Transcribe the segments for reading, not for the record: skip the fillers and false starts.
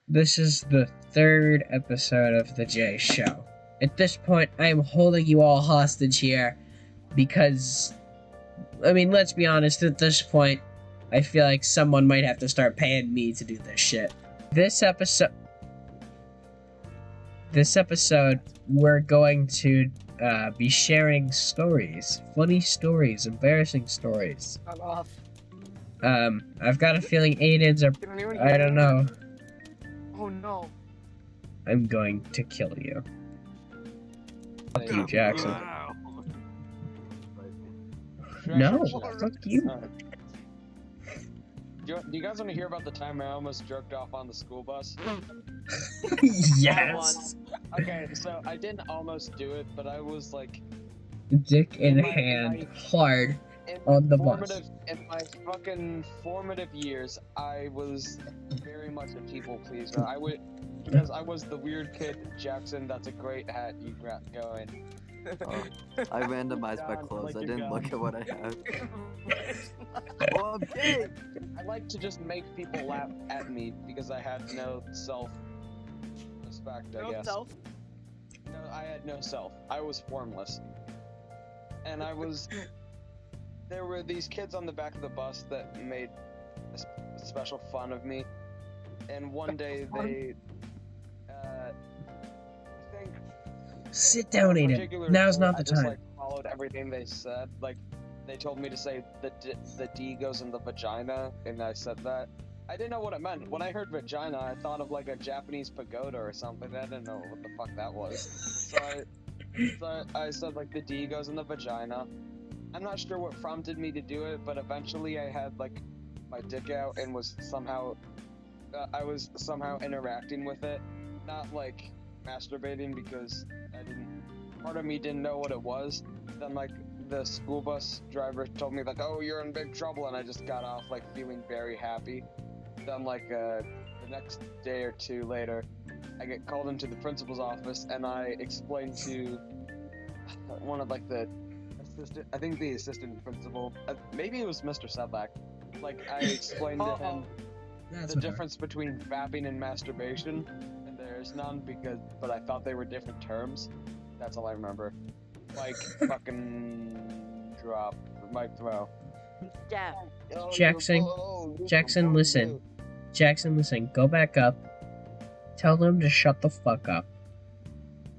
This is the third episode of the JShow. At this point, I am holding you all hostage here because, I mean, let's be honest, at this point, I feel like someone might have to start paying me to do this shit. This episode, we're going to be sharing stories. Funny stories, embarrassing stories. I'm off. I've got a feeling Aiden's are, Can anyone I hear don't me? know. Oh no. I'm going to kill you. Fuck you, Jackson. No, fuck you. Do you guys want to hear about the time I almost jerked off on the school bus? Yes. Okay, so I didn't almost do it, but I was like, Dick in In my- hand, hard. in On the in my fucking formative years, I was very much a people pleaser. Because I was the weird kid. Jackson, that's a great hat you got going. I randomized my God, clothes. like I a didn't god. look at what I have. Oh, I'm gay! I like to just make people laugh at me because I had no self-respect, I No guess. self. No, I had no self. I was formless. And there were these kids on the back of the bus that made special fun of me. And one day they, I think... Sit down, Aiden. particular Now's girl, not the I just, time. like, followed everything they said. Like, they told me to say the D goes in the vagina, and I said that. I didn't know what it meant. When I heard vagina, I thought of like a Japanese pagoda or something. I didn't know what the fuck that was. So I said like the D goes in the vagina. I'm not sure what prompted me to do it, but eventually I had like my dick out and was somehow I was somehow interacting with it, not like masturbating because part of me didn't know what it was. Then like the school bus driver told me like, oh, you're in big trouble, and I just got off like feeling very happy. Then like the next day or two later, I get called into the principal's office, and I explained to one of like the assistant principal, maybe it was Mr. Sedlak. Like I explained to him the difference between vapping and masturbation, and there's none but I thought they were different terms. That's all I remember. Like fucking drop mic throw. Yeah. Jackson, listen. Jackson, listen. Go back up. Tell them to shut the fuck up.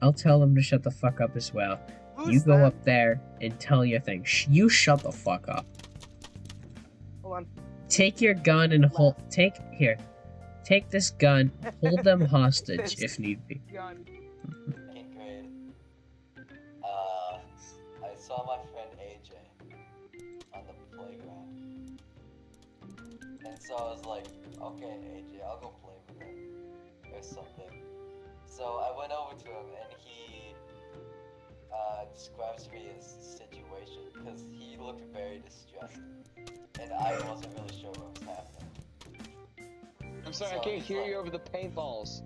I'll tell them to shut the fuck up as well. You go up there and tell your thing. You shut the fuck up. Hold on. Take your gun and take this gun, hold them hostage if need be. Gun. Second grade. I saw my friend AJ on the playground. And so I was like, okay, AJ, I'll go play with him. Or something. So I went over to him and he describes to me his situation because he looked very distressed. And I wasn't really sure what was happening. I'm sorry, I can't hear you over the paintballs.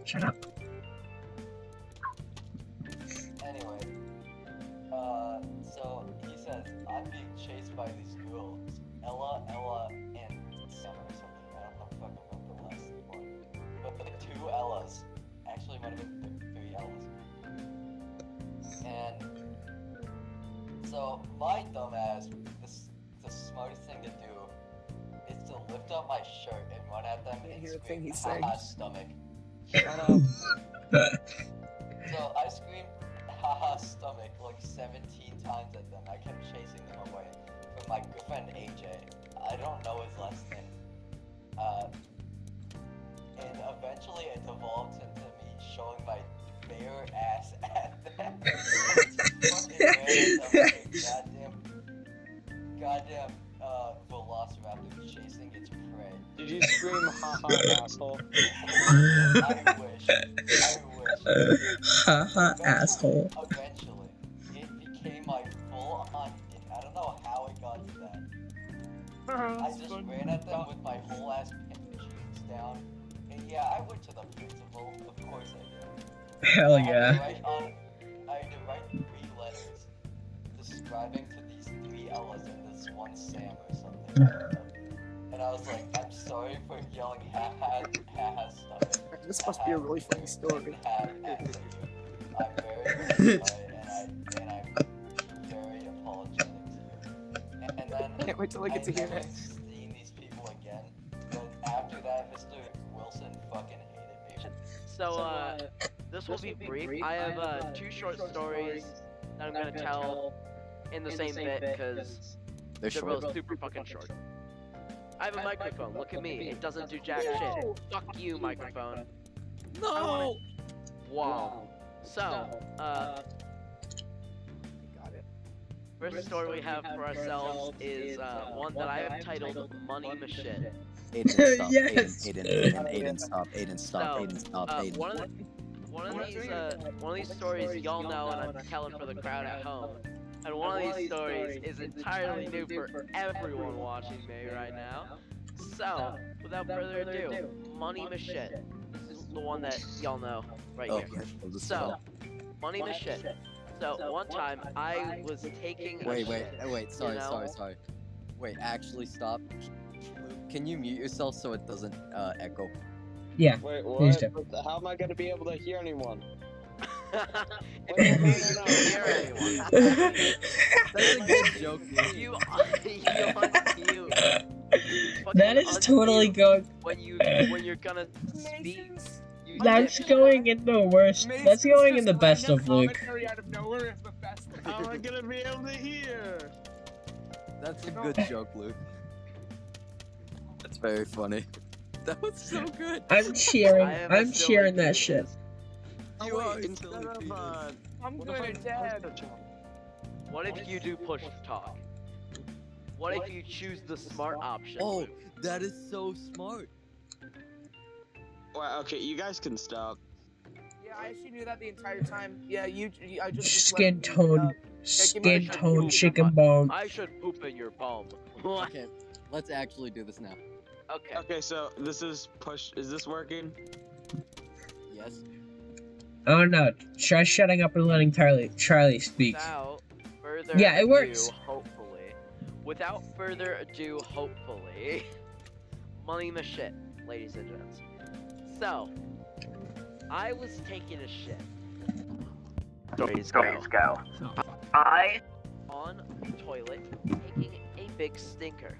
Shut up. Anyway, so he says, I'm being chased by these girls, Ella, and Sam or something. I don't fucking remember the last one. But like 2 Ellas. Actually, it might have been 3 Ellas. And so my dumbass, the smartest thing to do is to lift up my shirt and run at them and hear a scream, thing he's haha, saying. stomach. Shut up. So I screamed, haha, stomach, like 17 times at them. I kept chasing them away from my good friend AJ. I don't know his last name. And eventually it devolved into me showing my bare ass at them. Goddamn velociraptor chasing its prey. Did you scream haha asshole? I wish. Haha, asshole. Eventually, it became my full-on dick. I don't know how it got to that. I just ran at them with my whole ass cheeks down. And yeah, I went to the principal. Of course I did. Hell I yeah. had to write 3 letters describing to these 3 Ellas and this one Sam or something. And I was like, I'm sorry for yelling ha ha ha ha stuff. This must be a really funny story. I'm very sorry, and I'm very apologetic to you. And then Can't wait till I get to hear never it. seen these people again. But after that, Mr. Wilson fucking hated me. So, this will be brief. I have two short stories that I'm gonna tell in the same bit because They're they're short. both super fucking short. I have a microphone. Look at me. It doesn't do jack shit. Fuck you, microphone. No! Wow. So, Got it. first story we have for ourselves is one that I have titled "Money Machine." Aiden, stop. Yes. Aiden, stop. Aiden, stop. So, Aiden, stop. Aiden. One of these stories y'all know, and I'm telling for the crowd at home. And one of these stories is entirely new for everyone watching me right now. So, without further ado, Money Machine. This is the one that y'all know right Oh, here. I'll just So, Money Machine. So, one time I was taking a wait, shit, sorry, you know? sorry. Wait, actually stop. Luke, can you mute yourself so it doesn't echo? Yeah. Wait, Please what? How am I gonna be able to hear anyone? If you hear anyone, That's a good joke, Luke. you unmute. That is totally going. When you're gonna speak. You That's dip. going in the worst. That's going in the best of Luke. Out of nowhere is the best. How am I gonna be able to hear? That's a good joke, Luke. That's very funny. That was so good. I'm cheering. I have a I'm silly cheering that penis. shit. You wait, are instead silly of penis. I'm what good if I at that. push the jump? What if you do push to talk? What if you choose the smart option? Oh, that is so smart. Well, okay, you guys can stop. Yeah, I actually knew that the entire time. Yeah, I just Skin tone. Skin tone. Chicken bone. I should poop in your bum. Okay, let's actually do this now. Okay. Okay, so this is push. Is this working? Yes. Oh no! Try shutting up and letting Charlie speak. Without further Yeah, it ado, works. hopefully. Without further ado, hopefully. Money Machine, ladies and gents. So, I was taking a shit. Stories go. I on the toilet taking a big stinker.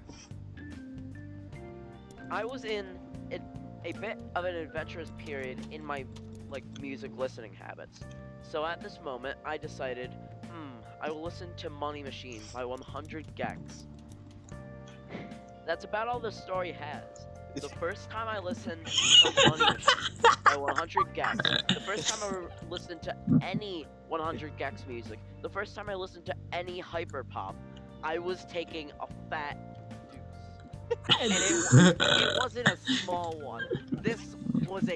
I was in a bit of an adventurous period in my music listening habits. So at this moment, I decided, I will listen to Money Machine by 100 Gex. That's about all the story has. The first time I listened to Money Machine by 100 Gex, the first time I listened to any 100 Gex music, the first time I listened to any hyperpop, I was taking a fat deuce. And it wasn't a small one. This was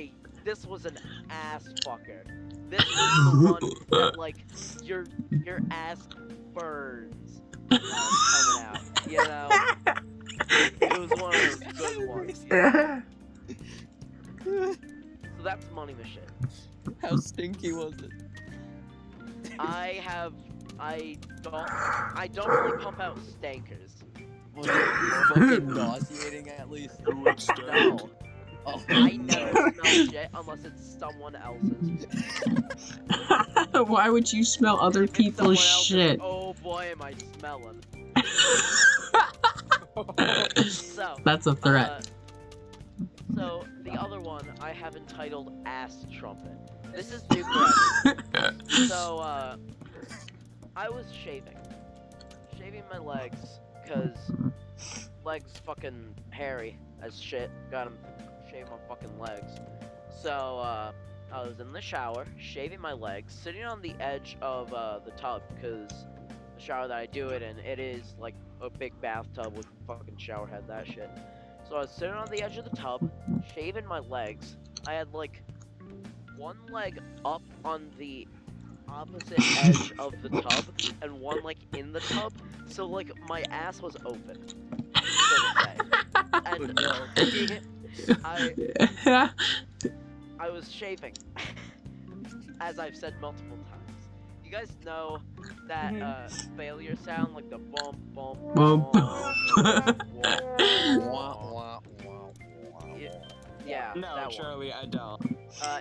an ass fucker. This was the one that your ass burns while it's coming out. You know? It was one of those good ones. So that's Money Machine. How stinky was it? I don't really pump out stankers. Was it fucking nauseating at least? No. Oh, I never smell shit unless it's someone else's. Why would you smell other If it's people's someone else's, shit? oh boy, am I smelling. So, That's a threat. so the other one I have entitled Ass Trumpet. This is new for everyone. So, I was shaving my legs, cause legs fucking hairy as shit. Gotta shave my fucking legs. So, I was in the shower, shaving my legs, sitting on the edge of the tub, cause the shower that I do it in, it is like a big bathtub with fucking shower head, that shit. So I was sitting on the edge of the tub, shaving my legs. I had one leg up on the opposite edge of the tub, and one in the tub. So my ass was open, so to say. And I was shaving, as I've said multiple times. You guys know that failure sound, like the bump, bump, Bump. bump, wah, wah, wah, wah. Yeah. Yeah, No, that Charlie, I don't. one.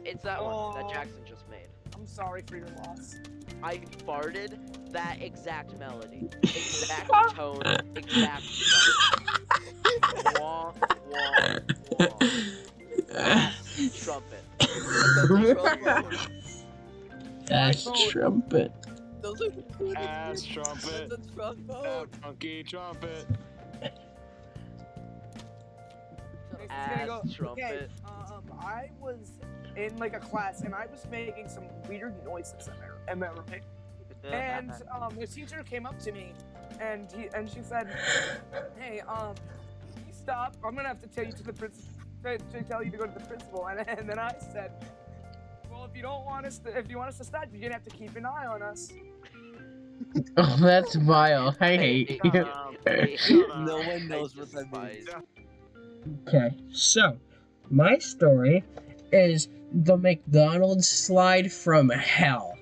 It's that one that Oh. Jackson just made. I'm sorry for your loss. I farted that exact melody, exact tone, exact length. Wah, wah, wah. Ass trumpet. Ass iPhone. trumpet. Those are the coolest Ass things. trumpet. That's a trombone. Funky trumpet. It's Ass gonna go. trumpet. Okay, I was in like a class and I was making some weird noises in there, right? And the teacher came up to me, and she said, "Hey, can you stop? I'm gonna have to tell you to the principal. To tell you to go to the principal." And then I said, "Well, if you want us to stop, you're gonna have to keep an eye on us." Oh, that's vile. I hate you. No one knows what that means. Okay, so my story is the McDonald's slide from hell.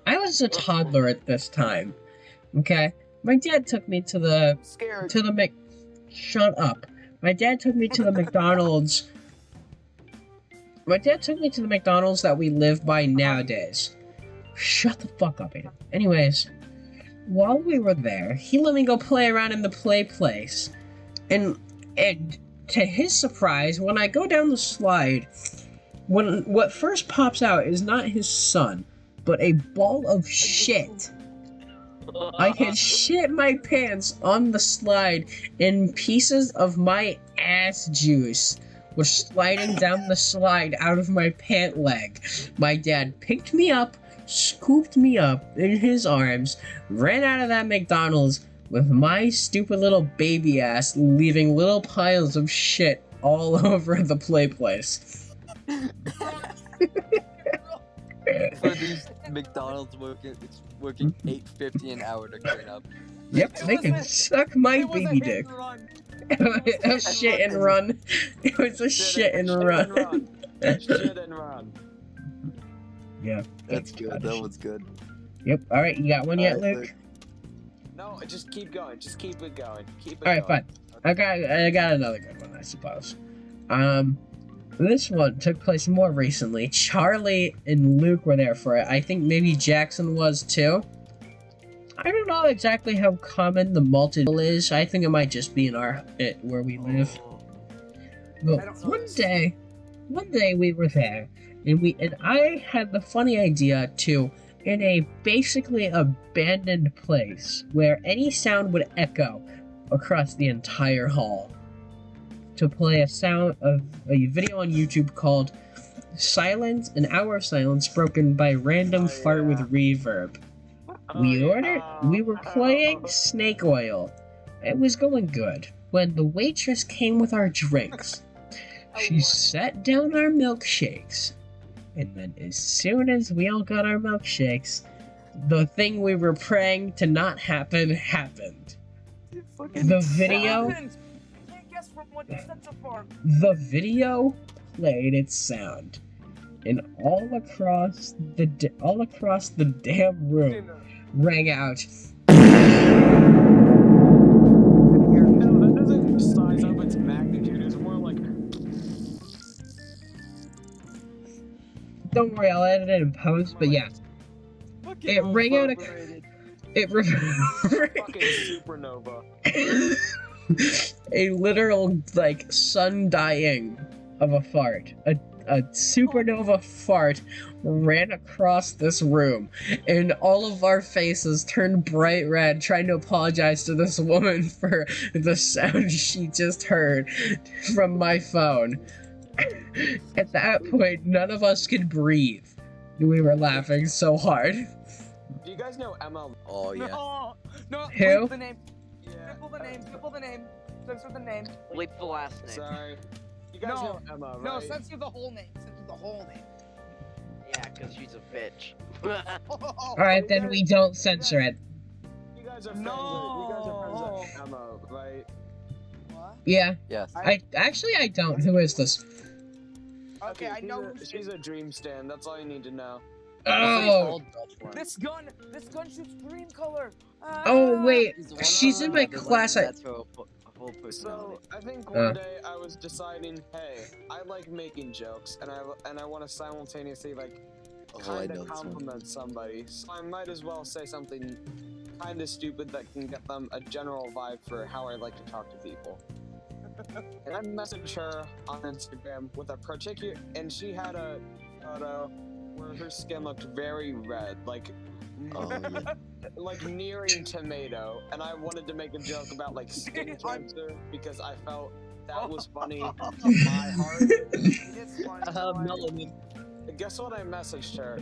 I was a toddler at this time. Okay, my dad took me to the Scared. Shut up. My dad took me to the McDonald's. My dad took me to the McDonald's that we live by nowadays. Shut the fuck up, Aiden. Anyways, while we were there, he let me go play around in the play place. And to his surprise, when I go down the slide, what first pops out is not his son, but a ball of shit. I had shit my pants on the slide, and pieces of my ass juice was sliding down the slide out of my pant leg. My dad picked me up, scooped me up in his arms, ran out of that McDonald's with my stupid little baby ass leaving little piles of shit all over the play place. For these McDonald's working $8.50 an hour to clean up. Yep, they can suck my It was a baby hit dick. and run. A shit and run. It was a shit and run. Shit and run. Yeah. That's good. That was good. Yep. All right, you got one yet, Alright, Luke? No, just keep going. Just keep it going. Keep it All right, going. fine. I got another good one, I suppose. This one took place more recently. Charlie and Luke were there for it. I think maybe Jackson was too. I don't know exactly how common the malted is. I think it might just be in where we live. But I don't know one this. day we were there, and I had the funny idea to, in a basically abandoned place where any sound would echo across the entire hall, to play a video on YouTube called "Silence," an hour of silence broken by random fart with reverb. We were playing Snake Oil. It was going good when the waitress came with our drinks. She set down our milkshakes, and then as soon as we all got our milkshakes, the thing we were praying to not happen happened. The video Can't guess from what you said so far. The video played its sound, and all across the damn room Dinner. rang out. No, that doesn't size up its magnitude. It's more like. Don't worry, I'll edit it in post. But yeah, it rang out Fucking supernova. a literal sun dying of a fart. A supernova fart ran across this room, and all of our faces turned bright red, trying to apologize to this woman for the sound she just heard from my phone. At that point, none of us could breathe. We were laughing so hard. Do you guys know Emma? Oh yeah. No. Who? Bleep the name. Yeah. Triple the name. Triple the name. Censor the name. Bleep the last name. Sorry. You guys No. know Emma, right? No, censor the whole name. Censor the whole name. Yeah, because she's a bitch. Alright, then we don't censor it. You guys are friends. You guys are friends with Emma, right? What? Yeah, Yes. I don't. Who is this? Okay, I know. who She's a dream stand. That's all you need to know. Oh, This gun shoots green color. oh wait, He's the one she's on in the my left, class. that's her full personality. So I think one day I was deciding, hey, I like making jokes, and I want to simultaneously like Oh, I kind know of this one. compliment somebody. So I might as well say something kind of stupid that can get them a general vibe for how I like to talk to people. And I messaged her on Instagram with a particular, and she had a photo where her skin looked very red, Oh, yeah. like nearing tomato, and I wanted to make a joke about like skin cancer because I felt that was funny from my heart. It is funny. Melanin. Guess what I messaged her?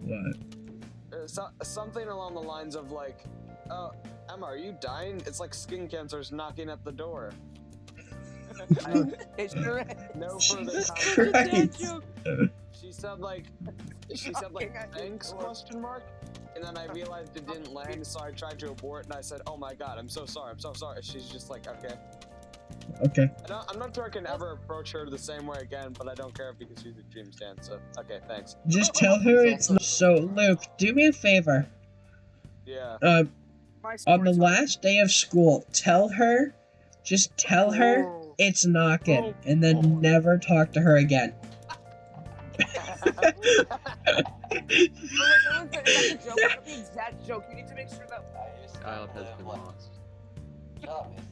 What? Something along the lines of like, "Oh, Emma, are you dying? It's like skin cancer's knocking at the door." It sure is. No further Jesus context. Christ. She said like, Knocking at your thanks door. question mark, and then I realized it didn't land, so I tried to abort, and I said, oh my god, I'm so sorry. She's just like, okay. Okay. I'm not sure I can ever approach her the same way again, but I don't care because she's a dream stand, so okay, thanks. Just tell her it's not. So, Luke, do me a favor. Yeah. My On the story's last day of school, just tell her Oh. it's not good, Oh. and then Oh. never talk to her again. That's a joke. That's the exact joke. You need to make sure that. I used to Child has live been like. lost. Shut up, Izzy.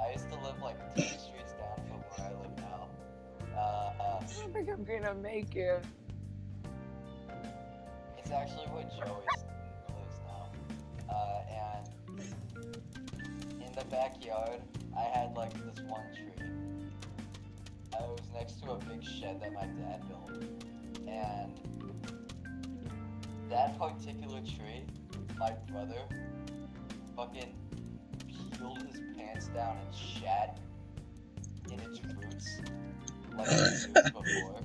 I used to live like 2 streets down from where I live now. I don't think I'm gonna make it. It's actually where Joey lives now. And in the backyard, I had like this one tree. I was next to a big shed that my dad built. And that particular tree, my brother fucking peeled his pants down and shat in its roots like he did before.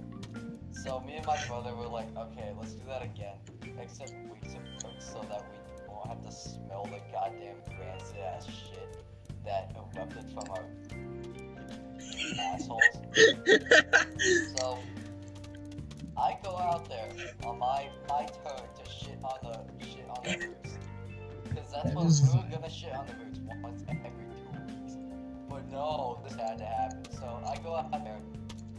So me and my brother were like, okay, let's do that again, except weeks apart so that we won't have to smell the goddamn rancid ass shit that erupted from our assholes. So I go out there on my turn to shit on the roots. Because that's what we were gonna shit on the roots once every 2 weeks. But no, this had to happen. So I go out there,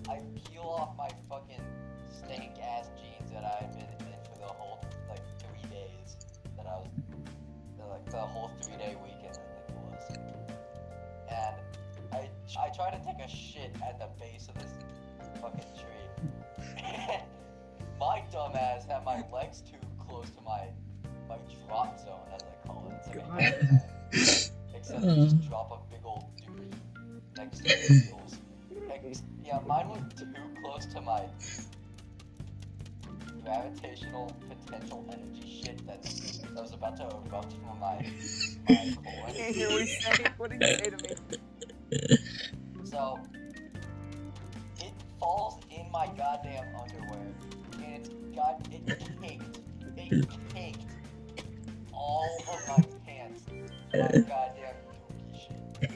I peel off my fucking stank ass jeans that I had been in for the whole like 3 days. That I was like the whole 3-day weekend I think it was. And I try to take a shit at the base of this fucking tree. And my dumbass had my legs too close to my drop zone, as I call it. It's like a hang except you just drop a big old dookie next to the heels. Yeah, mine was too close to my gravitational potential energy shit that was about to erupt from my core. Can't hear what he's saying. What did you say to me? So it falls in my goddamn underwear, and it caked all of my pants. My goddamn dookie shit. It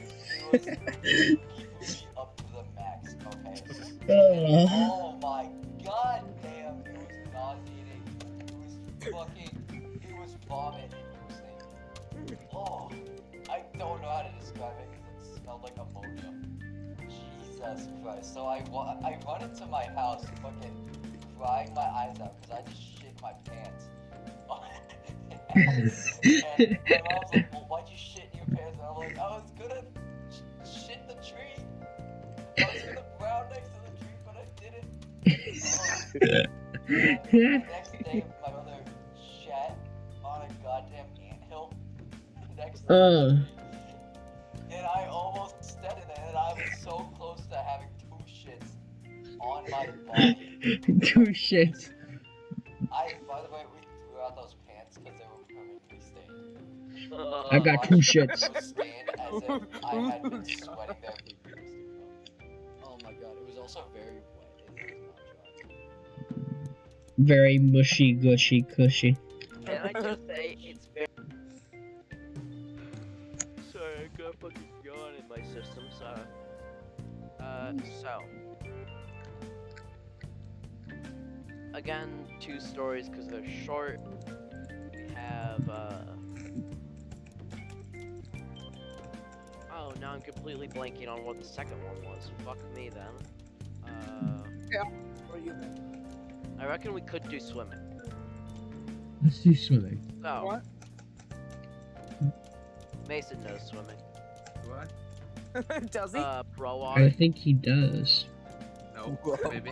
was dookie booty up to the max. Okay. Oh my goddamn! It was nauseating. It was vomit inducing. Oh, I don't know how to describe it because it smelled like ammonia. Jesus Christ. So I run into my house fucking crying my eyes out because I just shit my pants. And my mom's like, well, why'd you shit in your pants? And I'm like, I was gonna shit the tree. I was gonna brown next to the tree, but I didn't. The next day, my mother shat on a goddamn anthill next to the tree. And I almost stepped in it, and I was so close to having 2 shits on my body. 2 shits. By the way, we threw out those pants because they were permanently stained. I got 2 shits. It was stained as if I had been sweating there for years. Oh my god, it was also very wet. It was not dry. Very mushy, gushy, cushy. Can I just say it's very. Sorry, I got fucking yawn in my system. So again, 2 stories because they're short. We have oh now I'm completely blanking on what the second one was. Fuck me then. Or you? I reckon we could do swimming. Let's do swimming. So, What? Mason knows swimming. What? Does he? Bro I water. think he does. No, maybe.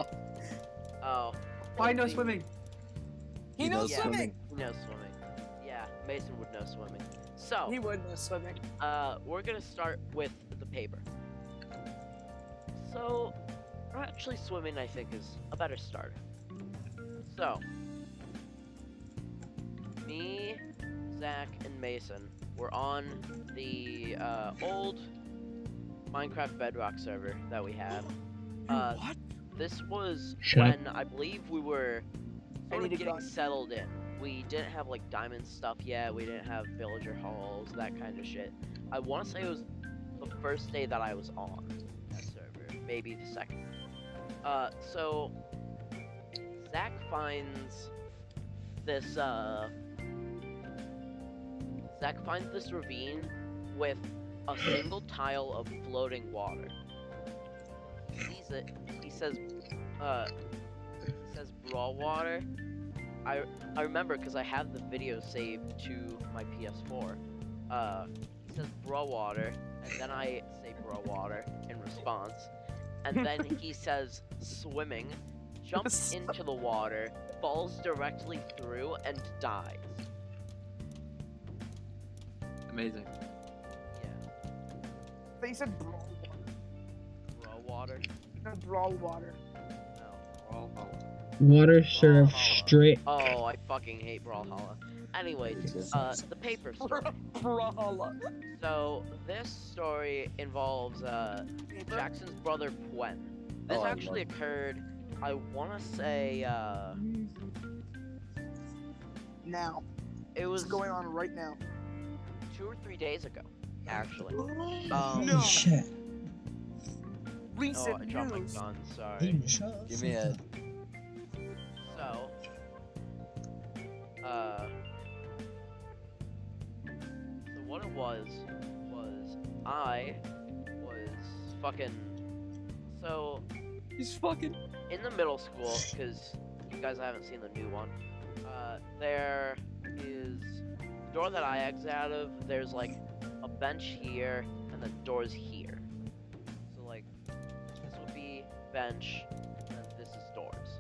Oh. I know see. swimming. He He knows knows swimming. He knows swimming. Yeah, Mason would know swimming. So, He would know swimming. we're gonna start with the paper. So, actually swimming I think is a better start. So, me, Zach, and Mason were on the old Minecraft Bedrock server that we had. What? This was Shut up. when I believe we were I sort of need a getting gun. settled in. We didn't have like diamond stuff yet. We didn't have villager halls, that kind of shit. I want to say it was the first day that I was on that server, maybe the second. So Zach finds this ravine with a single tile of floating water. He sees it. He says raw water. I remember because I have the video saved to my PS4. He says bra water, and then I say bra water in response, and then he says swimming, jumps into the water, falls directly through, and dies. Amazing. Yeah, They said brawl bra water. water. Brawl water. No. Water served Brawlhalla. straight. Oh, I fucking hate Brawlhalla. Anyways, the paper story. Brawlhalla. So this story involves Jackson's brother Pwen. This Oh, I actually occurred, I want to say, Now. it was What's going on right now? 2 or 3 days ago, actually. No. Shit. Oh, Recent I dropped my news. gun, sorry. Give me a. So, so what it was I was fucking, so He's fucking. in the middle school, because you guys haven't seen the new one, there is the door that I exit out of, there's like a bench here, and the doors here. So like, this would be bench, and this is doors.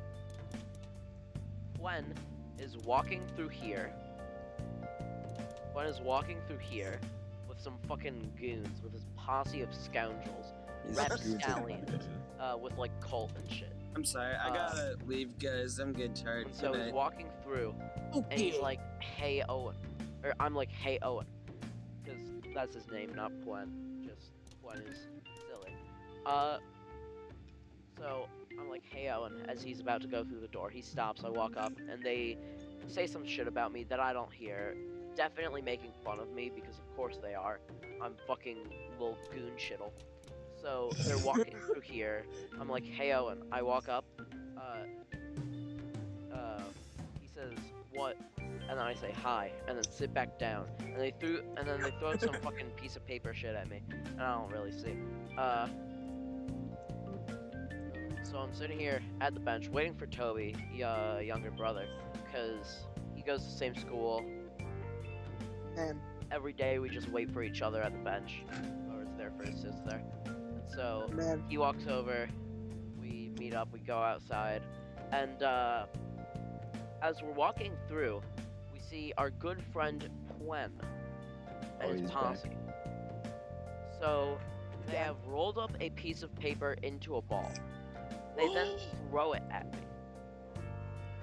Gwen is walking through here. Gwen is walking through here with some fucking goons, with his posse of scoundrels, He's rapscallions, with like cult and shit. I'm sorry, I gotta leave, guys. I'm getting tired. And so Good he's night. walking through, and he's like, "Hey Owen," or I'm like, "Hey Owen," because that's his name, not Pwen. Just Pwen is silly. So I'm like, "Hey Owen," as he's about to go through the door. He stops. I walk up, and they say some shit about me that I don't hear. Definitely making fun of me because of course they are. I'm fucking little goon shittle. So they're walking through here. I'm like, "Hey Owen." I walk up. He says, "What?" And then I say hi, and then sit back down. And then they throw some fucking piece of paper shit at me, and I don't really see. So I'm sitting here at the bench waiting for Toby, younger brother, because he goes to the same school. Man. Every day we just wait for each other at the bench. Whoever's there first sits there. And so Man. he walks over, we meet up, we go outside, and as we're walking through, we see our good friend Pwen and Oh, his he's posse. So they have rolled up a piece of paper into a ball. They then throw it at me.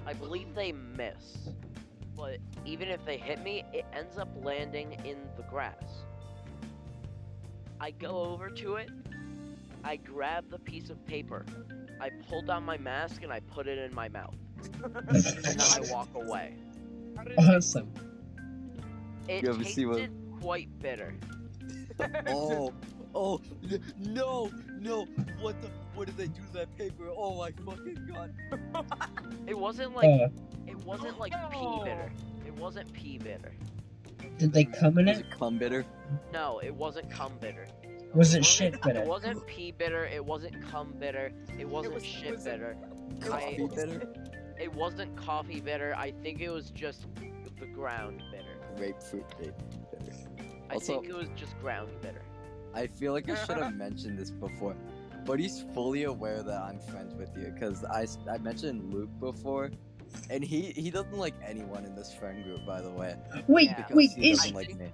I believe they miss, but even if they hit me, it ends up landing in the grass. I go over to it, I grab the piece of paper, I pull down my mask and I put it in my mouth. And then I walk away. How did it Awesome. It You ever see what- tasted quite bitter. Oh, no, what did they do to that paper? Oh my fucking god. It wasn't like pea bitter. It wasn't pea bitter. Did they come in Was it? it cum bitter? No, it wasn't cum bitter. Was it shit bitter? It wasn't pee bitter. It wasn't cum bitter. It wasn't was- shit was it- bitter. Coffee bitter? It wasn't coffee bitter. I think it was just the ground bitter. Grapefruit bitter. I Also- think it was just ground bitter. I feel like I should have mentioned this before, but he's fully aware that I'm friends with you because I mentioned Luke before, and he doesn't like anyone in this friend group, by the way, Wait, Yeah. because wait, he is doesn't like me.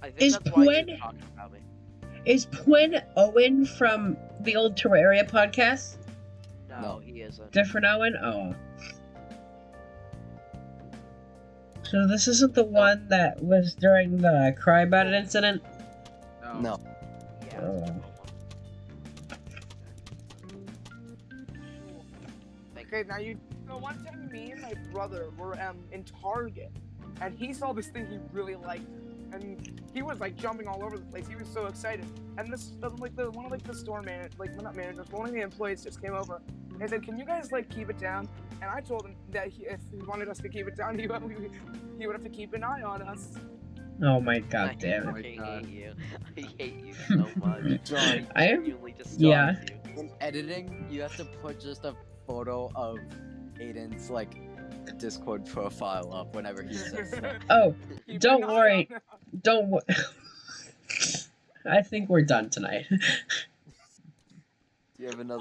I think Is that's why Pwen- you're talking about me. Pwen Owen from the old Terraria podcast? No, No. he isn't. Different Owen? Oh. So this isn't the one that was during the cry about it incident? No. Yeah. Oh. that's the one. Thank Okay, now you know, one time me and my brother were in Target, and he saw this thing he really liked, and he was like jumping all over the place. He was so excited, and this one of the store not managers, but one of the employees just came over and said, "Can you guys like keep it down?" And I told him that if he wanted us to keep it down, he would have to keep an eye on us. Oh my god I damn it. fucking God. hate you. I hate you so much. John, I am- genuinely despise yeah. you. in editing, you have to put just a photo of Aiden's like Discord profile up whenever he says that. Oh, Keep Don't an eye worry. on us. don't wo- I think we're done tonight. Do you have another?